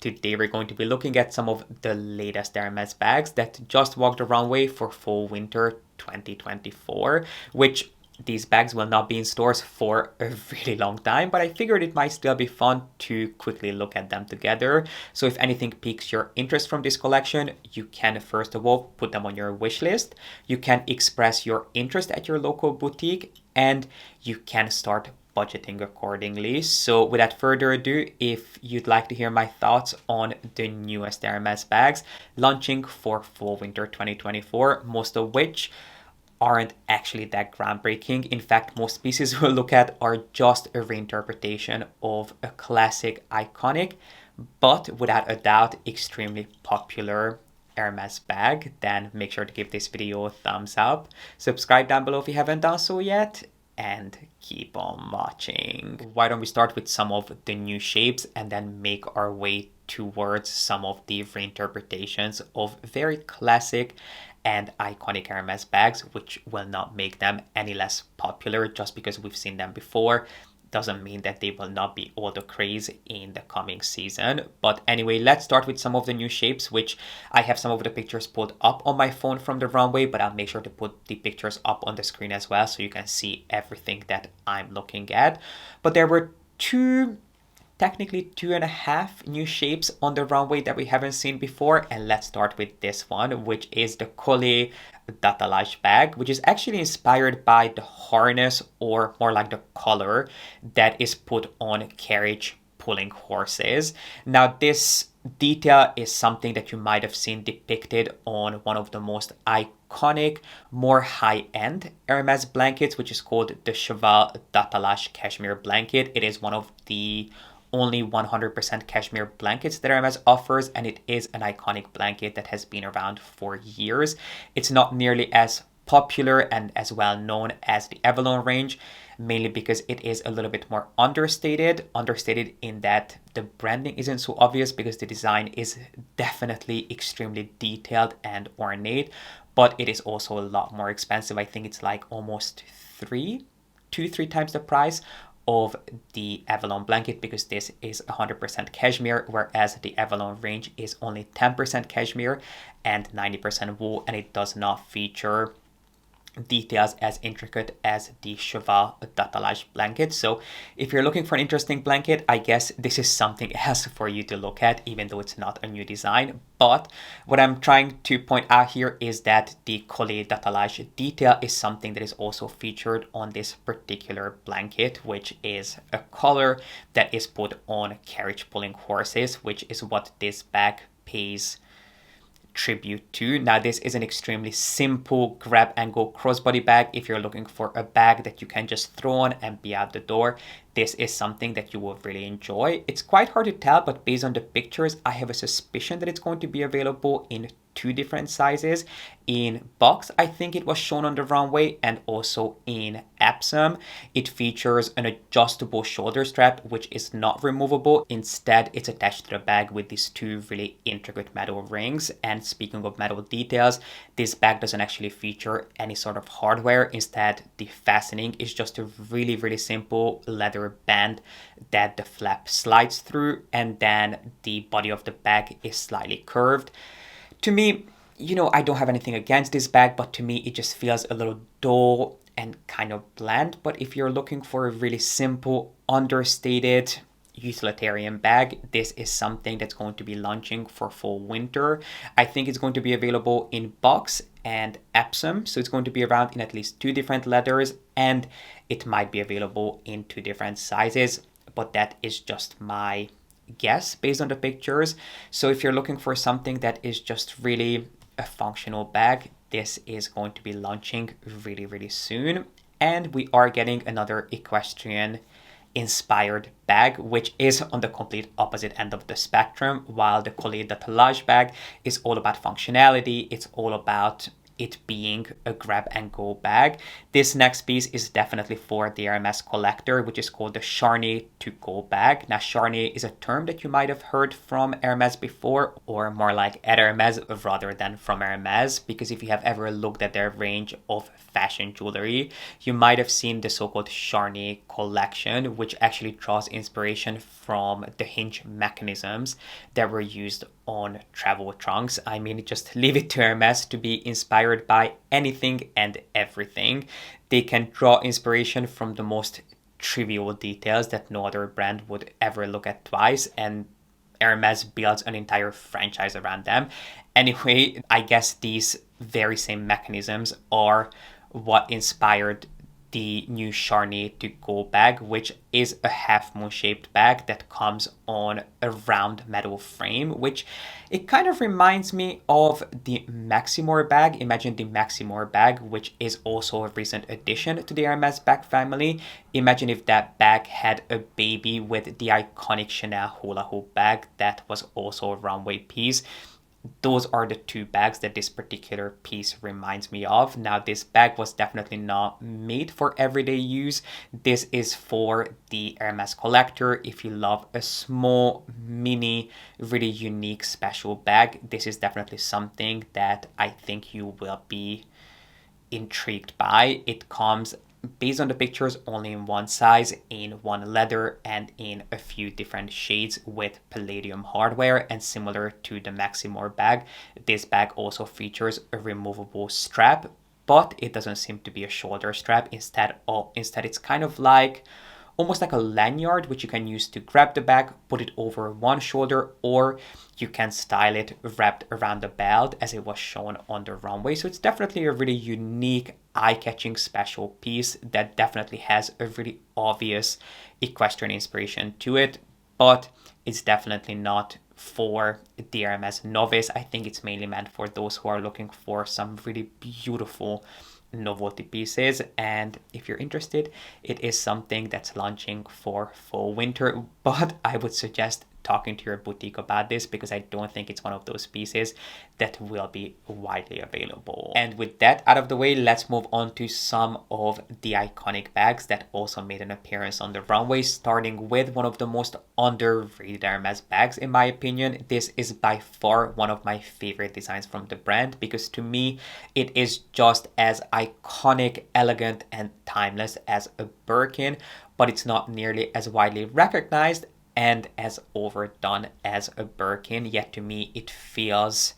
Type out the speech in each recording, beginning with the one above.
Today we're going to be looking at some of the latest Hermes bags that just walked the runway for fall winter 2024, which these bags will not be in stores for a really long time, but I figured it might still be fun to quickly look at them together. So if anything piques your interest from this collection, you can first of all put them on your wish list. You can express your interest at your local boutique, and you can start budgeting accordingly. So without further ado, if you'd like to hear my thoughts on the newest Hermes bags launching for fall winter 2024, most of which aren't actually that groundbreaking. In fact, most pieces we'll look at are just a reinterpretation of a classic, iconic, but without a doubt extremely popular Hermes bag. Then make sure to give this video a thumbs up, subscribe down below if you haven't done so yet, and keep on watching. Why don't we start with some of the new shapes and then make our way towards some of the reinterpretations of very classic and iconic Hermes bags, which will not make them any less popular. Just because we've seen them before doesn't mean that they will not be all the craze in the coming season. But anyway, let's start with some of the new shapes, which I have some of the pictures pulled up on my phone from the runway, but I'll make sure to put the pictures up on the screen as well so you can see everything that I'm looking at. But there were technically two and a half new shapes on the runway that we haven't seen before. And let's start with this one, which is the Collier Dattelage bag, which is actually inspired by the harness, or more like the collar, that is put on carriage pulling horses. Now this detail is something that you might have seen depicted on one of the most iconic, more high-end Hermes blankets, which is called the Cheval Dattelage cashmere blanket. It is one of the only 100% cashmere blankets that Hermes offers, and it is an iconic blanket that has been around for years. It's not nearly as popular and as well known as the Avalon range, mainly because it is a little bit more understated in that the branding isn't so obvious, because the design is definitely extremely detailed and ornate, but it is also a lot more expensive. I think it's like almost three times the price of the Avalon blanket, because this is 100% cashmere, whereas the Avalon range is only 10% cashmere and 90% wool, and it does not feature details as intricate as the Cheval Dattelage blanket. So if you're looking for an interesting blanket, I guess this is something else for you to look at, even though it's not a new design. But what I'm trying to point out here is that the Collier Dattelage detail is something that is also featured on this particular blanket, which is a collar that is put on carriage pulling horses, which is what this bag pays tribute to. Now this is an extremely simple grab and go crossbody bag. If you're looking for a bag that you can just throw on and be out the door, this is something that you will really enjoy. It's quite hard to tell, but based on the pictures, I have a suspicion that it's going to be available in two different sizes. In box, I think it was shown on the runway, and also in Epsom. It features an adjustable shoulder strap, which is not removable. Instead, it's attached to the bag with these two really intricate metal rings. And speaking of metal details, this bag doesn't actually feature any sort of hardware. Instead, the fastening is just a really, really simple leather band that the flap slides through, and then the body of the bag is slightly curved. To me, I don't have anything against this bag, but to me it just feels a little dull and kind of bland. But if you're looking for a really simple, understated utilitarian bag, this is something that's going to be launching for fall winter. I think it's going to be available in box and Epsom, so it's going to be around in at least two different leathers, and it might be available in two different sizes, but that is just my guess based on the pictures. So if you're looking for something that is just really a functional bag, this is going to be launching really, really soon. And we are getting another equestrian inspired bag, which is on the complete opposite end of the spectrum. While the Collier Dattelage bag is all about functionality, it's all about it being a grab and go bag. This next piece is definitely for the Hermes collector, which is called the Charnier To Go bag. Now, Charnier is a term that you might have heard from Hermes before, or more like at Hermes rather than from Hermes, because if you have ever looked at their range of fashion jewelry, you might have seen the so-called Charnier collection, which actually draws inspiration from the hinge mechanisms that were used on travel trunks. I mean, just leave it to Hermes to be inspired by anything and everything. They can draw inspiration from the most trivial details that no other brand would ever look at twice, and Hermes builds an entire franchise around them. Anyway, I guess these very same mechanisms are what inspired the new Charnier To Go bag, which is a half moon shaped bag that comes on a round metal frame, which it kind of reminds me of the Maximor bag. Imagine the Maximor bag, which is also a recent addition to the Hermes bag family. Imagine if that bag had a baby with the iconic Chanel hula hoop bag that was also a runway piece. Those are the two bags that this particular piece reminds me of. Now, this bag was definitely not made for everyday use. This is for the Hermes collector. If you love a small, mini, really unique, special bag, this is definitely something that I think you will be intrigued by. It comes, based on the pictures, only in one size, in one leather, and in a few different shades with palladium hardware. And similar to the Maximor bag, this bag also features a removable strap, but it doesn't seem to be a shoulder strap. Instead, it's kind of like almost like a lanyard, which you can use to grab the bag, put it over one shoulder, or you can style it wrapped around the belt as it was shown on the runway. So it's definitely a really unique, eye-catching special piece that definitely has a really obvious equestrian inspiration to it, but it's definitely not for the Hermes novice. I think it's mainly meant for those who are looking for some really beautiful novelty pieces, and if you're interested, it is something that's launching for fall winter, but I would suggest talking to your boutique about this because I don't think it's one of those pieces that will be widely available. And with that out of the way, let's move on to some of the iconic bags that also made an appearance on the runway, starting with one of the most underrated Hermes bags in my opinion. This is by far one of my favorite designs from the brand because to me it is just as iconic, elegant, and timeless as a Birkin, but it's not nearly as widely recognized and as overdone as a Birkin, yet to me it feels...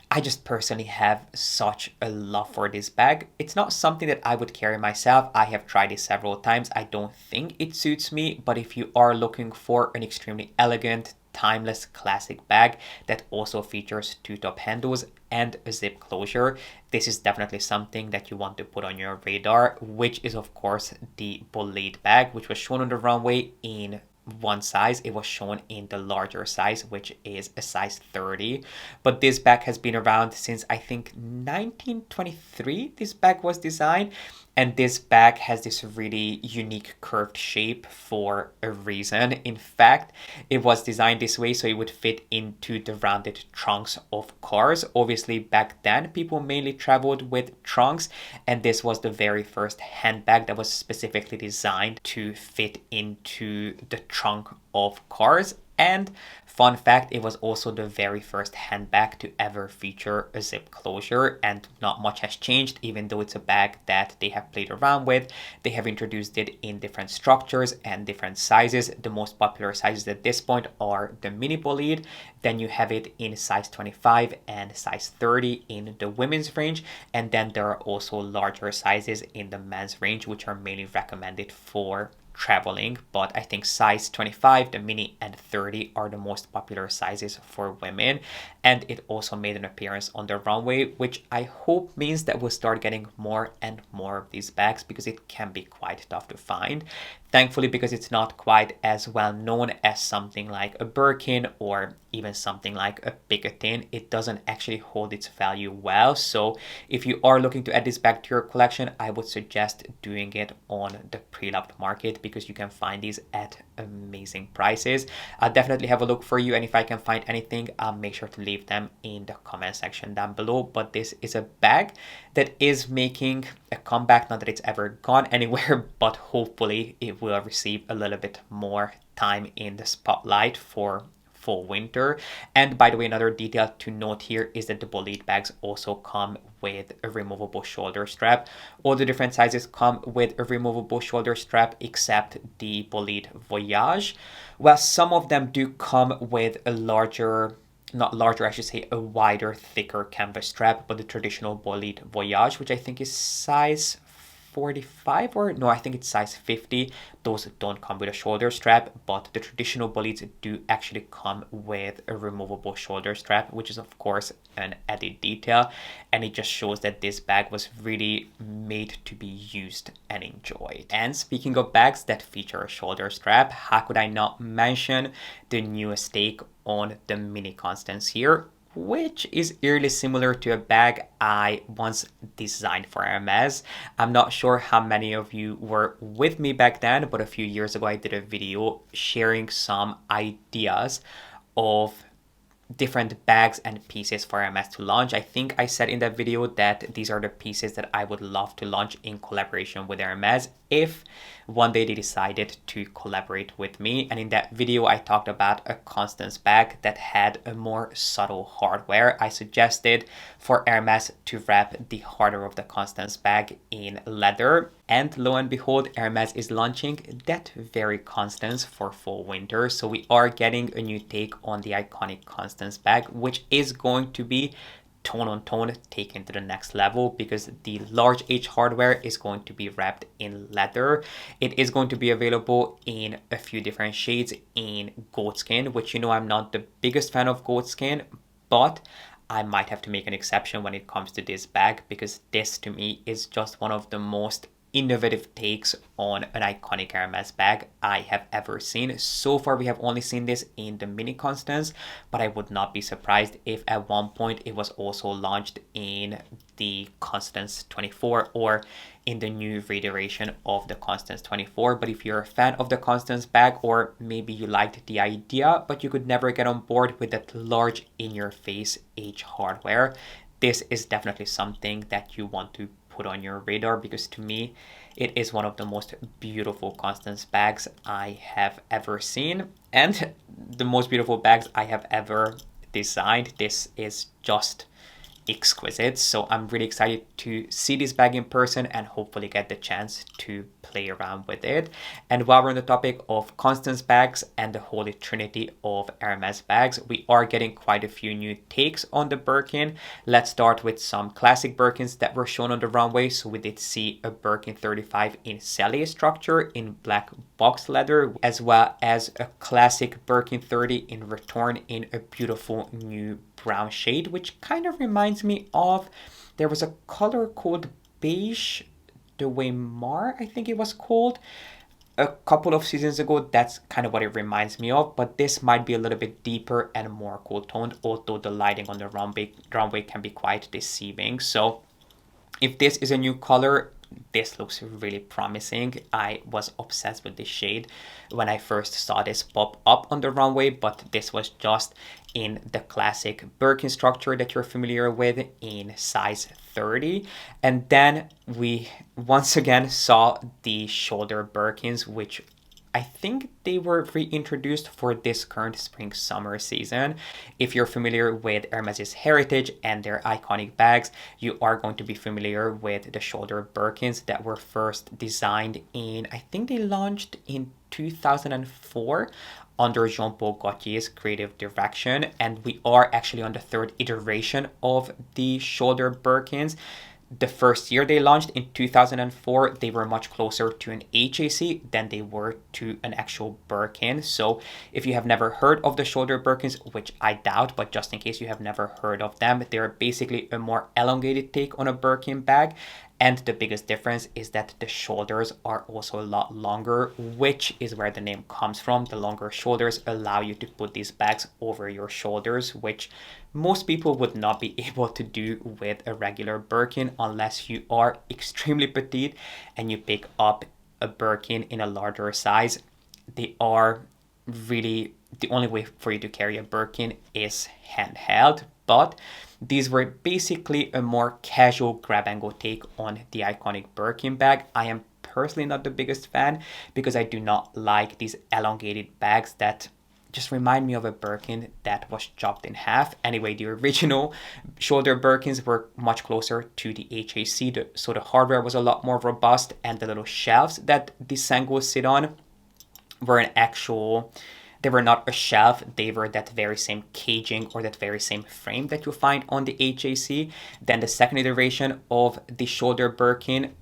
I just personally have such a love for this bag. It's not something that I would carry myself. I have tried it several times. I don't think it suits me, but if you are looking for an extremely elegant, timeless, classic bag that also features two top handles and a zip closure, this is definitely something that you want to put on your radar, which is of course the Bolide bag, which was shown on the runway in one size. It was shown in the larger size, which is a size 30, but this bag has been around since I think 1923 this bag was designed, and this bag has this really unique curved shape for a reason. In fact, it was designed this way so it would fit into the rounded trunks of cars. Obviously back then people mainly traveled with trunks, and this was the very first handbag that was specifically designed to fit into the trunk of cars. And fun fact, it was also the very first handbag to ever feature a zip closure, and not much has changed. Even though it's a bag that they have played around with, they have introduced it in different structures and different sizes. The most popular sizes at this point are the Mini Bolide, then you have it in size 25 and size 30 in the women's range, and then there are also larger sizes in the men's range, which are mainly recommended for traveling. But I think size 25, the mini, and 30 are the most popular sizes for women, and it also made an appearance on the runway, which I hope means that we'll start getting more and more of these bags because it can be quite tough to find. Thankfully, because it's not quite as well known as something like a Birkin or even something like a Picotin, it doesn't actually hold its value well. So if you are looking to add this bag to your collection, I would suggest doing it on the Preloved market because you can find these at amazing prices. I'll definitely have a look for you, and if I can find anything, I'll make sure to leave them in the comment section down below. But this is a bag that is making a comeback, not that it's ever gone anywhere, but hopefully it will receive a little bit more time in the spotlight for fall winter. And by the way, another detail to note here is that the Bolide bags also come with a removable shoulder strap. All the different sizes come with a removable shoulder strap except the Bolide Voyage. Well, some of them do come with a larger, not larger, I should say, a wider, thicker canvas strap, but the traditional Bolide Voyage, which I think is size 45, or no, I think it's size 50. Those don't come with a shoulder strap, but the traditional Bolides do actually come with a removable shoulder strap, which is of course an added detail, and it just shows that this bag was really made to be used and enjoyed. And speaking of bags that feature a shoulder strap, how could I not mention the newest take on the Mini Constance here, which is eerily similar to a bag I once designed for Hermes. I'm not sure how many of you were with me back then, but a few years ago I did a video sharing some ideas of different bags and pieces for Hermes to launch. I think I said in that video that these are the pieces that I would love to launch in collaboration with Hermes if one day they decided to collaborate with me. And in that video I talked about a Constance bag that had a more subtle hardware. I suggested for Hermes to wrap the hardware of the Constance bag in leather, and lo and behold, Hermes is launching that very Constance for fall winter. So we are getting a new take on the iconic Constance bag, which is going to be tone on tone taken to the next level, because the large H hardware is going to be wrapped in leather. It is going to be available in a few different shades in goatskin, which, you know, I'm not the biggest fan of goatskin, but I might have to make an exception when it comes to this bag, because this to me is just one of the most innovative takes on an iconic Hermes bag I have ever seen. So far we have only seen this in the Mini Constance, but I would not be surprised if at one point it was also launched in the Constance 24 or in the new reiteration of the Constance 24. But if you're a fan of the Constance bag, or maybe you liked the idea but you could never get on board with that large in-your-face H hardware, this is definitely something that you want to put on your radar, because to me it is one of the most beautiful Constance bags I have ever seen, and the most beautiful bags I have ever designed. This is just exquisite. So I'm really excited to see this bag in person and hopefully get the chance to play around with it. And while we're on the topic of Constance bags and the holy trinity of Hermes bags, we are getting quite a few new takes on the Birkin. Let's start with some classic Birkins that were shown on the runway. So we did see a Birkin 35 in cellier structure in black box leather, as well as a classic Birkin 30 in return in a beautiful new brown shade, which kind of reminds me of, there was a color called beige de Weimar, I think it was called, a couple of seasons ago. That's kind of what it reminds me of, but this might be a little bit deeper and more cool toned, although the lighting on the runway can be quite deceiving. So if this is a new color, this looks really promising. I was obsessed with this shade when I first saw this pop up on the runway, but this was just in the classic Birkin structure that you're familiar with in size 30. And then we once again saw the shoulder Birkins, which I think they were reintroduced for this current spring-summer season. If you're familiar with Hermes's heritage and their iconic bags, you are going to be familiar with the shoulder Birkins that were first designed in, I think they launched in 2004 under Jean-Paul Gaultier's creative direction. And we are actually on the third iteration of the shoulder Birkins. The first year they launched in 2004, they were much closer to an HAC than they were to an actual Birkin. So if you have never heard of the shoulder Birkins, which I doubt, but just in case you have never heard of them, they're basically a more elongated take on a Birkin bag. And the biggest difference is that the shoulders are also a lot longer, which is where the name comes from. The longer shoulders allow you to put these bags over your shoulders, which most people would not be able to do with a regular Birkin unless you are extremely petite and you pick up a Birkin in a larger size. They are really, the only way for you to carry a Birkin is handheld, but these were basically a more casual grab and go take on the iconic Birkin bag. I am personally not the biggest fan because I do not like these elongated bags that just remind me of a Birkin that was chopped in half. Anyway, the original shoulder Birkins were much closer to the HAC, so the hardware was a lot more robust, and the little shelves that the sangles sit on were an actual, they were not a shelf, they were that very same caging or that very same frame that you find on the HAC. Then the second iteration of the shoulder Birkin,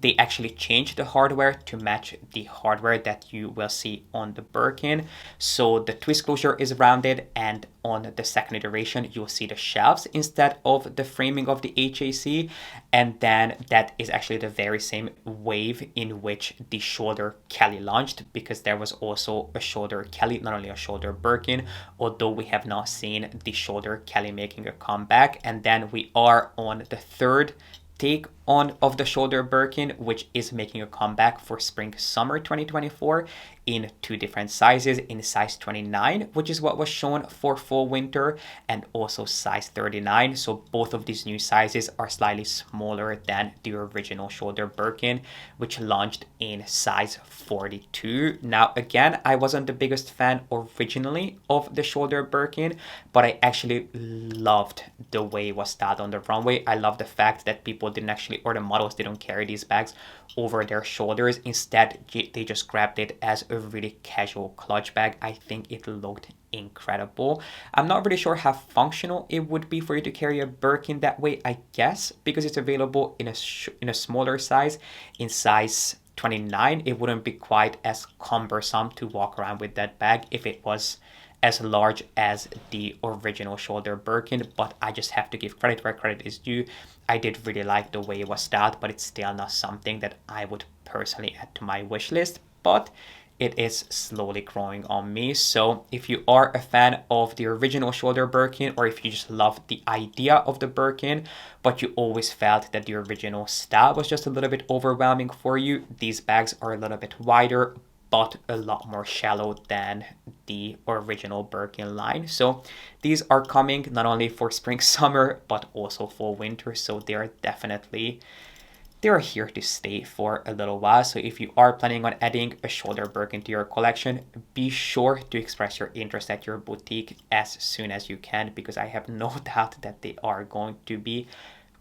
they actually changed the hardware to match the hardware that you will see on the Birkin. So the twist closure is rounded, and on the second iteration, you'll see the shelves instead of the framing of the HAC. And then that is actually the very same wave in which the shoulder Kelly launched, because there was also a shoulder Kelly, not only a shoulder Birkin, although we have not seen the shoulder Kelly making a comeback. And then we are on the third take on of the shoulder Birkin, which is making a comeback for spring summer 2024 in two different sizes, in size 29, which is what was shown for fall winter, and also size 39. So both of these new sizes are slightly smaller than the original shoulder Birkin, which launched in size 42. Now again, I wasn't the biggest fan originally of the shoulder Birkin, but I actually loved the way it was styled on the runway. I love the fact that people didn't actually, or the models didn't carry these bags over their shoulders. Instead, they just grabbed it as a really casual clutch bag. I think it looked incredible. I'm not really sure how functional it would be for you to carry a Birkin that way, I guess, because it's available in a smaller size, in size 29. It wouldn't be quite as cumbersome to walk around with that bag if it was as large as the original shoulder Birkin, but I just have to give credit where credit is due. I did really like the way it was styled, but it's still not something that I would personally add to my wish list, but it is slowly growing on me. So if you are a fan of the original shoulder Birkin, or if you just love the idea of the Birkin, but you always felt that the original style was just a little bit overwhelming for you, these bags are a little bit wider, but a lot more shallow than the original Birkin line. So these are coming not only for spring summer, but also for winter. So they're here to stay for a little while. So if you are planning on adding a shoulder Birkin to your collection, be sure to express your interest at your boutique as soon as you can, because I have no doubt that they are going to be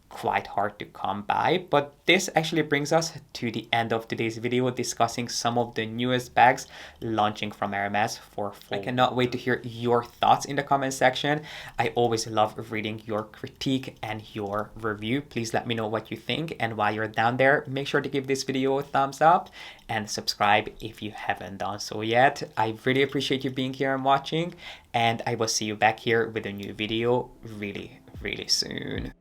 quite hard to come by. But this actually brings us to the end of today's video, discussing some of the newest bags launching from Hermes for fall. I cannot wait to hear your thoughts in the comment section. I always love reading your critique and your review. Please let me know what you think, and while you're down there, make sure to give this video a thumbs up and subscribe if you haven't done so yet. I really appreciate you being here and watching, and I will see you back here with a new video really soon.